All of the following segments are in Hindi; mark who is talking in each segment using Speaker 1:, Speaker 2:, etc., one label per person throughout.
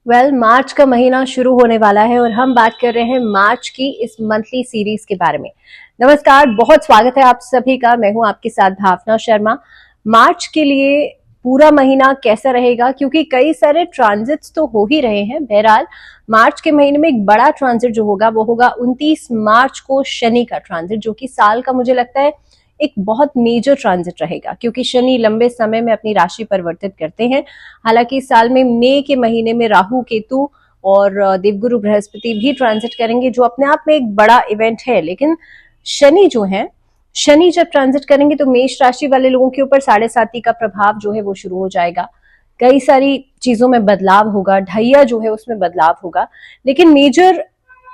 Speaker 1: मार्च का महीना शुरू होने वाला है और हम बात कर रहे हैं मार्च की इस मंथली सीरीज के बारे में। नमस्कार, बहुत स्वागत है आप सभी का। मैं हूं आपके साथ भावना शर्मा। मार्च के लिए पूरा महीना कैसा रहेगा, क्योंकि कई सारे ट्रांजिट्स तो हो ही रहे हैं। बहरहाल मार्च के महीने में एक बड़ा ट्रांजिट जो होगा वो होगा 29 मार्च को शनि का ट्रांजिट, जो कि साल का मुझे लगता है एक बहुत मेजर ट्रांजिट रहेगा, क्योंकि शनि लंबे समय में अपनी राशि परिवर्तित करते हैं। हालांकि इस साल में मई के महीने में राहु, केतु और देवगुरु बृहस्पति भी ट्रांजिट करेंगे, जो अपने आप में एक बड़ा इवेंट है। लेकिन शनि जो है, शनि जब ट्रांजिट करेंगे तो मेष राशि वाले लोगों के ऊपर 7.5 का प्रभाव जो है वो शुरू हो जाएगा। कई सारी चीजों में बदलाव होगा, ढैया जो है उसमें बदलाव होगा। लेकिन मेजर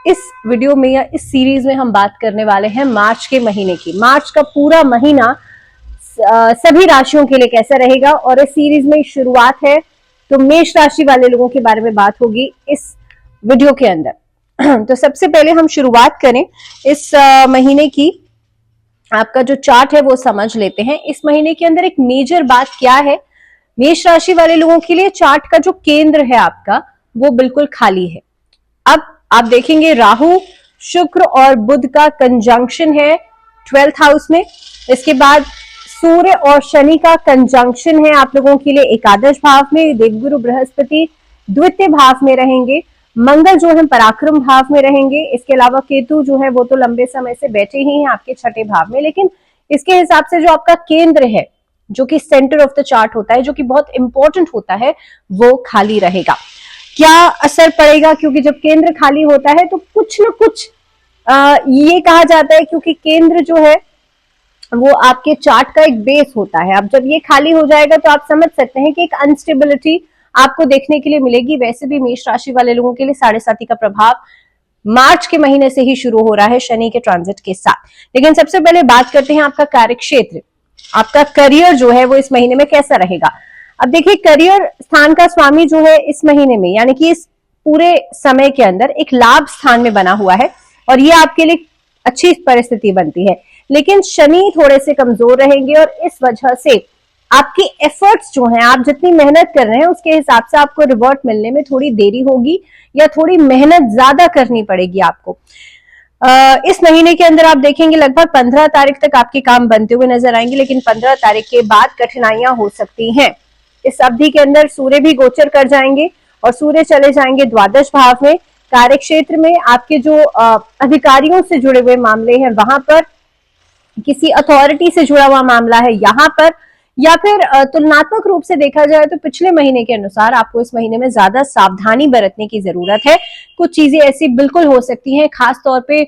Speaker 1: इस वीडियो में या इस सीरीज में हम बात करने वाले हैं मार्च के महीने की। मार्च का पूरा महीना सभी राशियों के लिए कैसा रहेगा, और इस सीरीज में शुरुआत है तो मेष राशि वाले लोगों के बारे में बात होगी इस वीडियो के अंदर। तो सबसे पहले हम शुरुआत करें इस महीने की। आपका जो चार्ट है वो समझ लेते हैं। इस महीने के अंदर एक मेजर बात क्या है, मेष राशि वाले लोगों के लिए चार्ट का जो केंद्र है आपका वो बिल्कुल खाली है। अब आप देखेंगे राहु, शुक्र और बुध का कंजंक्शन है 12th हाउस में। इसके बाद सूर्य और शनि का कंजंक्शन है आप लोगों के लिए एकादश भाव में। देवगुरु बृहस्पति द्वितीय भाव में रहेंगे। मंगल जो है पराक्रम भाव में रहेंगे। इसके अलावा केतु जो है वो तो लंबे समय से बैठे ही हैं आपके छठे भाव में। लेकिन इसके हिसाब से जो आपका केंद्र है, जो कि सेंटर ऑफ द चार्ट होता है, जो कि बहुत इंपॉर्टेंट होता है, वो खाली रहेगा। क्या असर पड़ेगा, क्योंकि जब केंद्र खाली होता है तो कुछ न कुछ ये कहा जाता है, क्योंकि केंद्र जो है वो आपके चार्ट का एक बेस होता है। अब जब ये खाली हो जाएगा तो आप समझ सकते हैं कि एक अनस्टेबिलिटी आपको देखने के लिए मिलेगी। वैसे भी मेष राशि वाले लोगों के लिए 7.5 का प्रभाव मार्च के महीने से ही शुरू हो रहा है शनि के ट्रांजिट के साथ। लेकिन सबसे पहले बात करते हैं आपका कार्यक्षेत्र, आपका करियर जो है वो इस महीने में कैसा रहेगा। अब देखिए, करियर स्थान का स्वामी जो है इस महीने में, यानी कि इस पूरे समय के अंदर एक लाभ स्थान में बना हुआ है और ये आपके लिए अच्छी परिस्थिति बनती है। लेकिन शनि थोड़े से कमजोर रहेंगे और इस वजह से आपकी एफर्ट्स जो हैं, आप जितनी मेहनत कर रहे हैं उसके हिसाब से आपको रिवॉर्ड मिलने में थोड़ी देरी होगी या थोड़ी मेहनत ज्यादा करनी पड़ेगी आपको। इस महीने के अंदर आप देखेंगे लगभग 15 तारीख तक आपके काम बनते हुए नजर आएंगे, लेकिन 15 तारीख के बाद कठिनाइयां हो सकती हैं। इस अवधि के अंदर सूर्य भी गोचर कर जाएंगे और सूर्य चले जाएंगे द्वादश भाव में। कार्यक्षेत्र में आपके जो अधिकारियों से जुड़े हुए मामले हैं वहां पर, किसी अथॉरिटी से जुड़ा हुआ मामला है यहाँ पर, या फिर तुलनात्मक रूप से देखा जाए तो पिछले महीने के अनुसार आपको इस महीने में ज्यादा सावधानी बरतने की जरूरत है। कुछ चीजें ऐसी बिल्कुल हो सकती हैं, खास तौर पे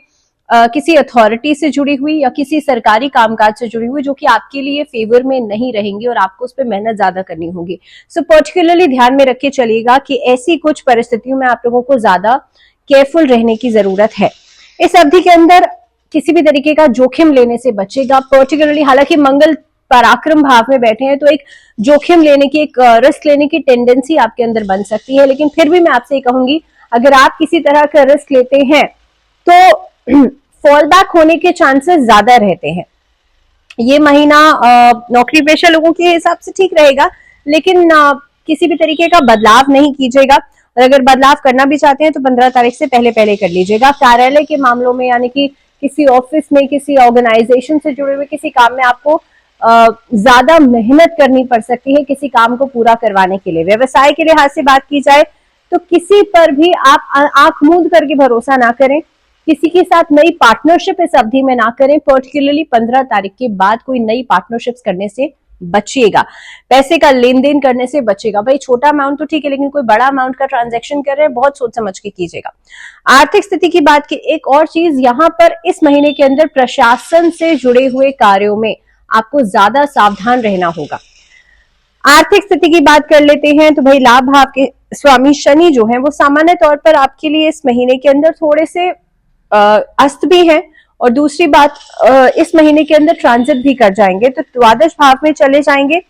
Speaker 1: किसी अथॉरिटी से जुड़ी हुई या किसी सरकारी कामकाज से जुड़ी हुई, जो कि आपके लिए फेवर में नहीं रहेंगी और आपको उस पर मेहनत ज्यादा करनी होगी। सो पर्टिकुलरली ध्यान में रख के चलिएगा कि ऐसी कुछ परिस्थितियों में आप लोगों को ज्यादा केयरफुल रहने की जरूरत है। इस अवधि के अंदर किसी भी तरीके का जोखिम लेने से बचेगा। पर्टिकुलरली, हालांकि मंगल पराक्रम भाव में बैठे हैं तो एक जोखिम लेने की, एक रिस्क लेने की टेंडेंसी आपके अंदर बन सकती है। लेकिन फिर भी मैं आपसे कहूंगी, अगर आप किसी तरह का रिस्क लेते हैं तो फॉल बैक होने के चांसेस ज्यादा रहते हैं। ये महीना नौकरी पेशा लोगों के हिसाब से ठीक रहेगा, लेकिन किसी भी तरीके का बदलाव नहीं कीजिएगा, और अगर बदलाव करना भी चाहते हैं तो 15 तारीख से पहले पहले कर लीजिएगा। कार्यालय के मामलों में, यानी कि किसी ऑफिस में, किसी ऑर्गेनाइजेशन से जुड़े हुए किसी काम में आपको ज्यादा मेहनत करनी पड़ सकती है किसी काम को पूरा करवाने के लिए। व्यवसाय के लिहाज से बात की जाए तो किसी पर भी आप आंख मूंद करके भरोसा ना करें। किसी के साथ नई पार्टनरशिप इस अवधि में ना करें। पर्टिकुलरली 15 तारीख के बाद कोई नई पार्टनरशिप्स करने से बचिएगा। पैसे का लेन देन करने से बचेगा। भाई छोटा अमाउंट तो ठीक है, लेकिन कोई बड़ा अमाउंट का ट्रांजैक्शन कर रहे हैं, बहुत सोच समझ के कीजिएगा। आर्थिक स्थिति की बात की एक और चीज, यहाँ पर इस महीने के अंदर प्रशासन से जुड़े हुए कार्यों में आपको ज्यादा सावधान रहना होगा। आर्थिक स्थिति की बात कर लेते हैं तो भाई लाभ भाव के स्वामी शनि जो है वो सामान्य तौर पर आपके लिए इस महीने के अंदर थोड़े से अस्त भी हैं, और दूसरी बात इस महीने के अंदर ट्रांजिट भी कर जाएंगे, तो द्वादश भाव में चले जाएंगे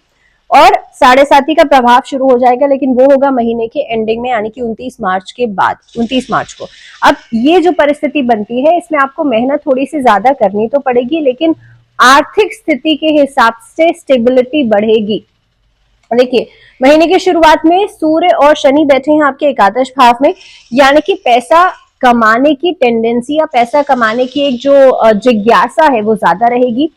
Speaker 1: और 7.5 का प्रभाव शुरू हो जाएगा। लेकिन वो होगा महीने के एंडिंग में, यानी कि 29 मार्च के बाद, 29 मार्च को। अब ये जो परिस्थिति बनती है इसमें आपको मेहनत थोड़ी सी ज्यादा करनी तो पड़ेगी, लेकिन आर्थिक स्थिति के हिसाब से स्टेबिलिटी बढ़ेगी। देखिए, महीने की शुरुआत में सूर्य और शनि बैठे हैं आपके एकादश भाव में, यानी कि पैसा कमाने की टेंडेंसी या पैसा कमाने की एक जो जिज्ञासा है वो ज्यादा रहेगी।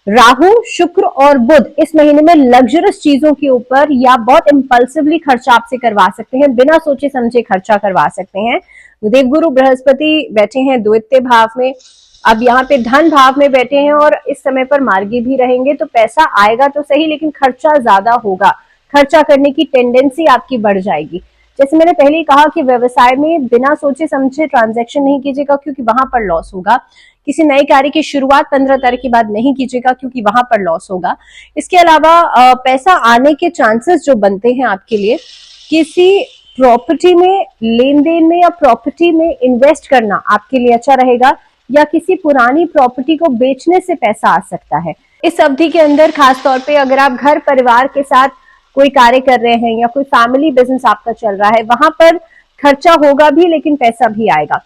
Speaker 1: राहु, शुक्र और बुध इस महीने में लग्जरियस चीजों के ऊपर या बहुत इंपल्सिवली खर्चा आपसे करवा सकते हैं, बिना सोचे समझे खर्चा करवा सकते हैं। देवगुरु बृहस्पति बैठे हैं द्वितीय भाव में, अब यहाँ पे धन भाव में बैठे हैं और इस समय पर मार्गी भी रहेंगे, तो पैसा आएगा तो सही लेकिन खर्चा ज्यादा होगा, खर्चा करने की टेंडेंसी आपकी बढ़ जाएगी। जैसे मैंने पहले ही कहा कि व्यवसाय में बिना सोचे समझे ट्रांजैक्शन नहीं कीजिएगा क्योंकि वहां पर लॉस होगा। किसी नए कार्य की शुरुआत 15 तारीख के बाद नहीं कीजिएगा क्योंकि वहां पर लॉस होगा। इसके अलावा पैसा आने के चांसेस जो बनते हैं आपके लिए, किसी प्रॉपर्टी में लेन देन में या प्रॉपर्टी में इन्वेस्ट करना आपके लिए अच्छा रहेगा, या किसी पुरानी प्रॉपर्टी को बेचने से पैसा आ सकता है। इस अवधि के अंदर खास तौर पे अगर आप घर परिवार के साथ कोई कार्य कर रहे हैं या कोई फैमिली बिजनेस आपका चल रहा है, वहां पर खर्चा होगा भी लेकिन पैसा भी आएगा।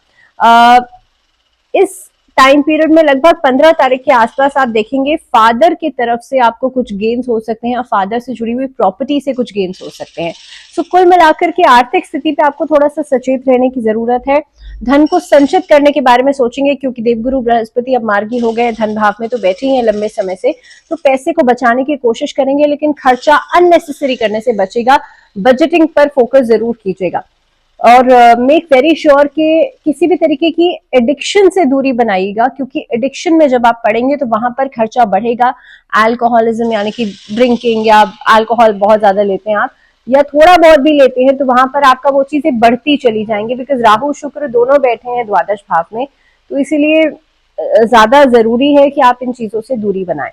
Speaker 1: इस टाइम पीरियड में लगभग 15 तारीख के आसपास आप देखेंगे फादर की तरफ से आपको कुछ गेन्स हो सकते हैं, फादर से जुड़ी हुई प्रॉपर्टी से कुछ गेन्स हो सकते हैं। सो कुल मिलाकर के आर्थिक स्थिति पे आपको थोड़ा सा सचेत रहने की जरूरत है। धन को संचित करने के बारे में सोचेंगे क्योंकि देवगुरु बृहस्पति अब मार्गी हो गए, धन भाव में तो बैठे ही हैं लंबे समय से, तो पैसे को बचाने की कोशिश करेंगे लेकिन खर्चा अननेसेसरी करने से बचेगा। बजटिंग पर फोकस जरूर कीजिएगा और मेक वेरी श्योर कि किसी भी तरीके की एडिक्शन से दूरी बनाइएगा, क्योंकि एडिक्शन में जब आप पड़ेंगे तो वहां पर खर्चा बढ़ेगा। अल्कोहलिज्म यानी कि ड्रिंकिंग या अल्कोहल बहुत ज्यादा लेते हैं आप या थोड़ा बहुत भी लेते हैं तो वहां पर आपका वो चीजें बढ़ती चली जाएंगी, बिकॉज राहु शुक्र दोनों बैठे हैं द्वादश भाव में, तो इसीलिए ज्यादा जरूरी है कि आप इन चीजों से दूरी बनाएं।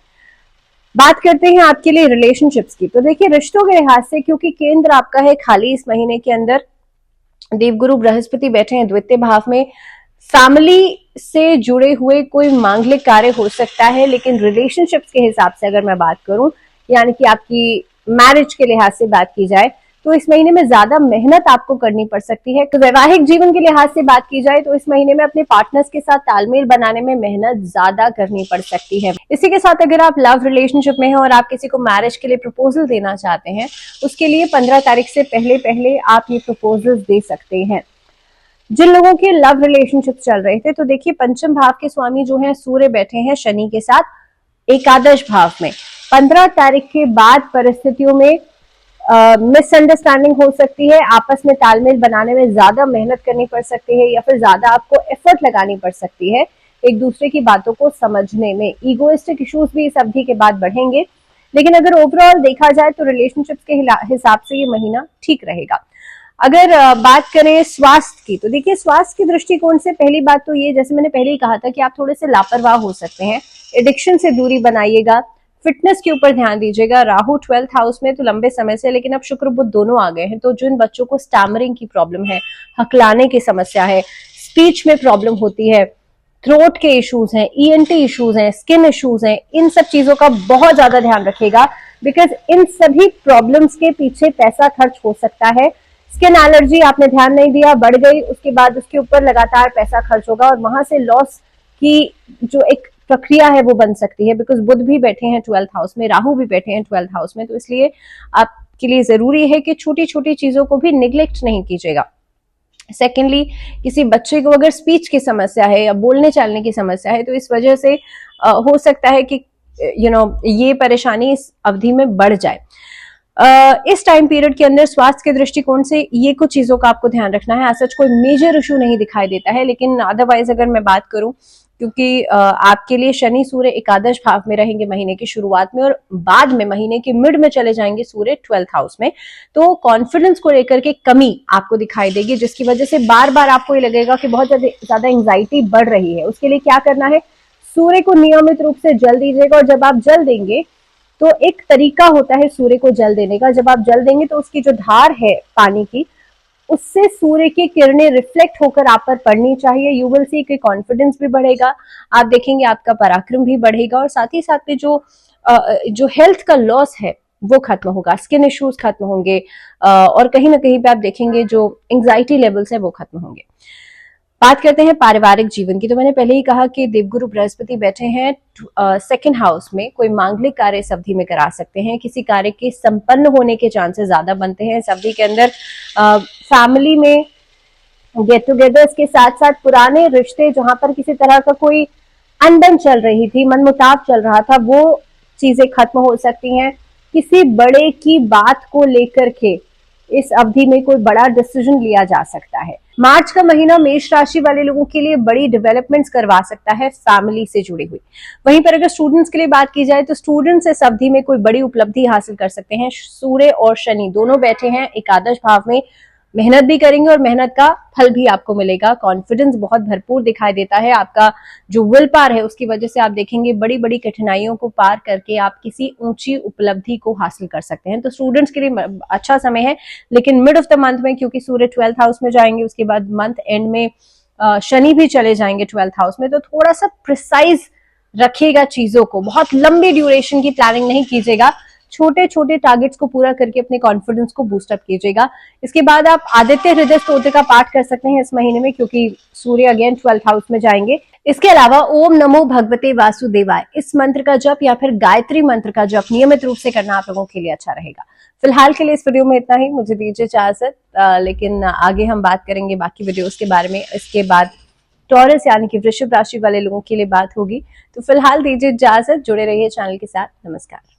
Speaker 1: बात करते हैं आपके लिए रिलेशनशिप्स की, तो देखिए रिश्तों के लिहाज से क्योंकि केंद्र आपका है खाली इस महीने के अंदर, देवगुरु बृहस्पति बैठे हैं द्वितीय भाव में, फैमिली से जुड़े हुए कोई मांगलिक कार्य हो सकता है, लेकिन रिलेशनशिप्स के हिसाब से अगर मैं बात करूं यानी कि आपकी मैरिज के लिहाज से बात की जाए तो इस महीने में ज्यादा मेहनत आपको करनी पड़ सकती है। तो वैवाहिक जीवन के लिहाज से बात की जाए तो इस महीने में अपने पार्टनर्स के साथ तालमेल बनाने में मेहनत ज्यादा करनी पड़ सकती है। इसी के साथ अगर आप लव रिलेशनशिप में हैं और आप किसी को मैरिज के लिए प्रपोजल देना चाहते हैं, उसके लिए 15 तारीख से पहले पहले आप ये प्रपोजल दे सकते हैं। जिन लोगों के लव रिलेशनशिप चल रहे थे, तो देखिए पंचम भाव के स्वामी जो है सूर्य बैठे हैं शनि के साथ एकादश भाव में। 15 तारीख के बाद परिस्थितियों में मिसअंडरस्टैंडिंग हो सकती है, आपस में तालमेल बनाने में ज्यादा मेहनत करनी पड़ सकती है या फिर ज्यादा आपको एफर्ट लगानी पड़ सकती है एक दूसरे की बातों को समझने में। ईगोइस्टिक इश्यूज भी इस अवधि के बाद बढ़ेंगे, लेकिन अगर ओवरऑल देखा जाए तो रिलेशनशिप्स के हिसाब से ये महीना ठीक रहेगा। अगर बात करें स्वास्थ्य की, तो देखिए स्वास्थ्य के दृष्टिकोण से पहली बात तो ये, जैसे मैंने पहले ही कहा था कि आप थोड़े से लापरवाह हो सकते हैं, एडिक्शन से दूरी बनाइएगा, फिटनेस के ऊपर ध्यान दीजिएगा। राहु 12th हाउस में तो लंबे समय से, लेकिन अब शुक्र बुध दोनों आ गए हैं, तो जिन बच्चों को स्टैमरिंग की प्रॉब्लम है, हकलाने की समस्या है, स्पीच में प्रॉब्लम होती है, थ्रोट के इश्यूज हैं, ईएनटी इश्यूज हैं, स्किन इश्यूज हैं, इन सब चीजों का बहुत ज्यादा ध्यान रखिएगा, बिकॉज इन सभी प्रॉब्लम्स के पीछे पैसा खर्च हो सकता है। स्किन एलर्जी आपने ध्यान नहीं दिया, बढ़ गई, उसके बाद उसके ऊपर लगातार पैसा खर्च होगा और वहां से लॉस की जो एक प्रक्रिया है वो बन सकती है, बिकॉज बुध भी बैठे हैं 12th हाउस में, राहु भी बैठे हैं 12th हाउस में, तो इसलिए आपके लिए जरूरी है कि छोटी छोटी चीजों को भी निग्लेक्ट नहीं कीजिएगा। सेकेंडली, किसी बच्चे को अगर स्पीच की समस्या है या बोलने चालने की समस्या है तो इस वजह से हो सकता है कि ये परेशानी इस अवधि में बढ़ जाए। इस टाइम पीरियड के अंदर स्वास्थ्य के दृष्टिकोण से ये कुछ चीजों का आपको ध्यान रखना है। सच कोई मेजर इशू नहीं दिखाई देता है, लेकिन अदरवाइज अगर मैं बात करूं, क्योंकि आपके लिए शनि सूर्य एकादश भाव में रहेंगे महीने की शुरुआत में और बाद में महीने के मिड में चले जाएंगे सूर्य 12th हाउस में, तो कॉन्फिडेंस को लेकर के कमी आपको दिखाई देगी, जिसकी वजह से बार बार आपको ये लगेगा कि बहुत ज्यादा एंग्जाइटी बढ़ रही है। उसके लिए क्या करना है, सूर्य को नियमित रूप से जल दीजिएगा, और जब आप जल देंगे तो एक तरीका होता है सूर्य को जल देने का, जब आप जल देंगे तो उसकी जो धार है पानी की, उससे सूर्य की किरणें रिफ्लेक्ट होकर आप पर पड़नी चाहिए। यू विल सी कि कॉन्फिडेंस भी बढ़ेगा, आप देखेंगे आपका पराक्रम भी बढ़ेगा, और साथ ही साथ में जो हेल्थ का लॉस है वो खत्म होगा, स्किन इश्यूज खत्म होंगे, और कहीं ना कहीं पे आप देखेंगे जो एंग्जाइटी लेवल्स है वो खत्म होंगे। बात करते हैं पारिवारिक जीवन की। तो मैंने पहले ही कहा कि देवगुरु बृहस्पति बैठे हैं सेकंड हाउस में। कोई मांगलिक कार्य इस अवधि में करा सकते हैं, किसी कार्य के संपन्न होने के चांसेस ज्यादा बनते हैं इस अवधि के अंदर। फैमिली में गेट टुगेदर्स के साथ साथ पुराने रिश्ते, जहां पर किसी तरह का कोई अनबन चल रही थी, मनमुटाव चल रहा था, वो चीजें खत्म हो सकती हैं। किसी बड़े की बात को लेकर के इस अवधि में कोई बड़ा डिसीजन लिया जा सकता है। मार्च का महीना मेष राशि वाले लोगों के लिए बड़ी डेवलपमेंट्स करवा सकता है फैमिली से जुड़ी हुई। वहीं पर अगर स्टूडेंट्स के लिए बात की जाए तो स्टूडेंट्स इस अवधि में कोई बड़ी उपलब्धि हासिल कर सकते हैं। सूर्य और शनि दोनों बैठे हैं एकादश भाव में, मेहनत भी करेंगे और मेहनत का फल भी आपको मिलेगा। कॉन्फिडेंस बहुत भरपूर दिखाई देता है। आपका जो विल पावर है उसकी वजह से आप देखेंगे बड़ी बड़ी कठिनाइयों को पार करके आप किसी ऊंची उपलब्धि को हासिल कर सकते हैं। तो स्टूडेंट्स के लिए अच्छा समय है, लेकिन मिड ऑफ द मंथ में क्योंकि सूर्य 12th हाउस में जाएंगे, उसके बाद मंथ एंड में शनि भी चले जाएंगे 12th हाउस में, तो थोड़ा सा प्रिसाइज रखिएगा चीजों को। बहुत लंबी ड्यूरेशन की प्लानिंग नहीं कीजिएगा, छोटे छोटे टारगेट्स को पूरा करके अपने कॉन्फिडेंस को बूस्ट अप कीजिएगा। इसके बाद आप आदित्य हृदय स्तोत्र का पाठ कर सकते हैं इस महीने में, क्योंकि सूर्य अगेन 12th हाउस में जाएंगे। इसके अलावा ओम नमो भगवते वासुदेवाय इस मंत्र का जप या फिर गायत्री मंत्र का जप नियमित रूप से करना आप लोगों के लिए अच्छा रहेगा। फिलहाल के लिए इस वीडियो में इतना ही, मुझे दीजिए इजाजत, लेकिन आगे हम बात करेंगे बाकी वीडियोस के बारे में। इसके बाद टॉरस यानी कि वृषभ राशि वाले लोगों के लिए बात होगी। तो फिलहाल दीजिए इजाजत, जुड़े रहिए चैनल के साथ। नमस्कार।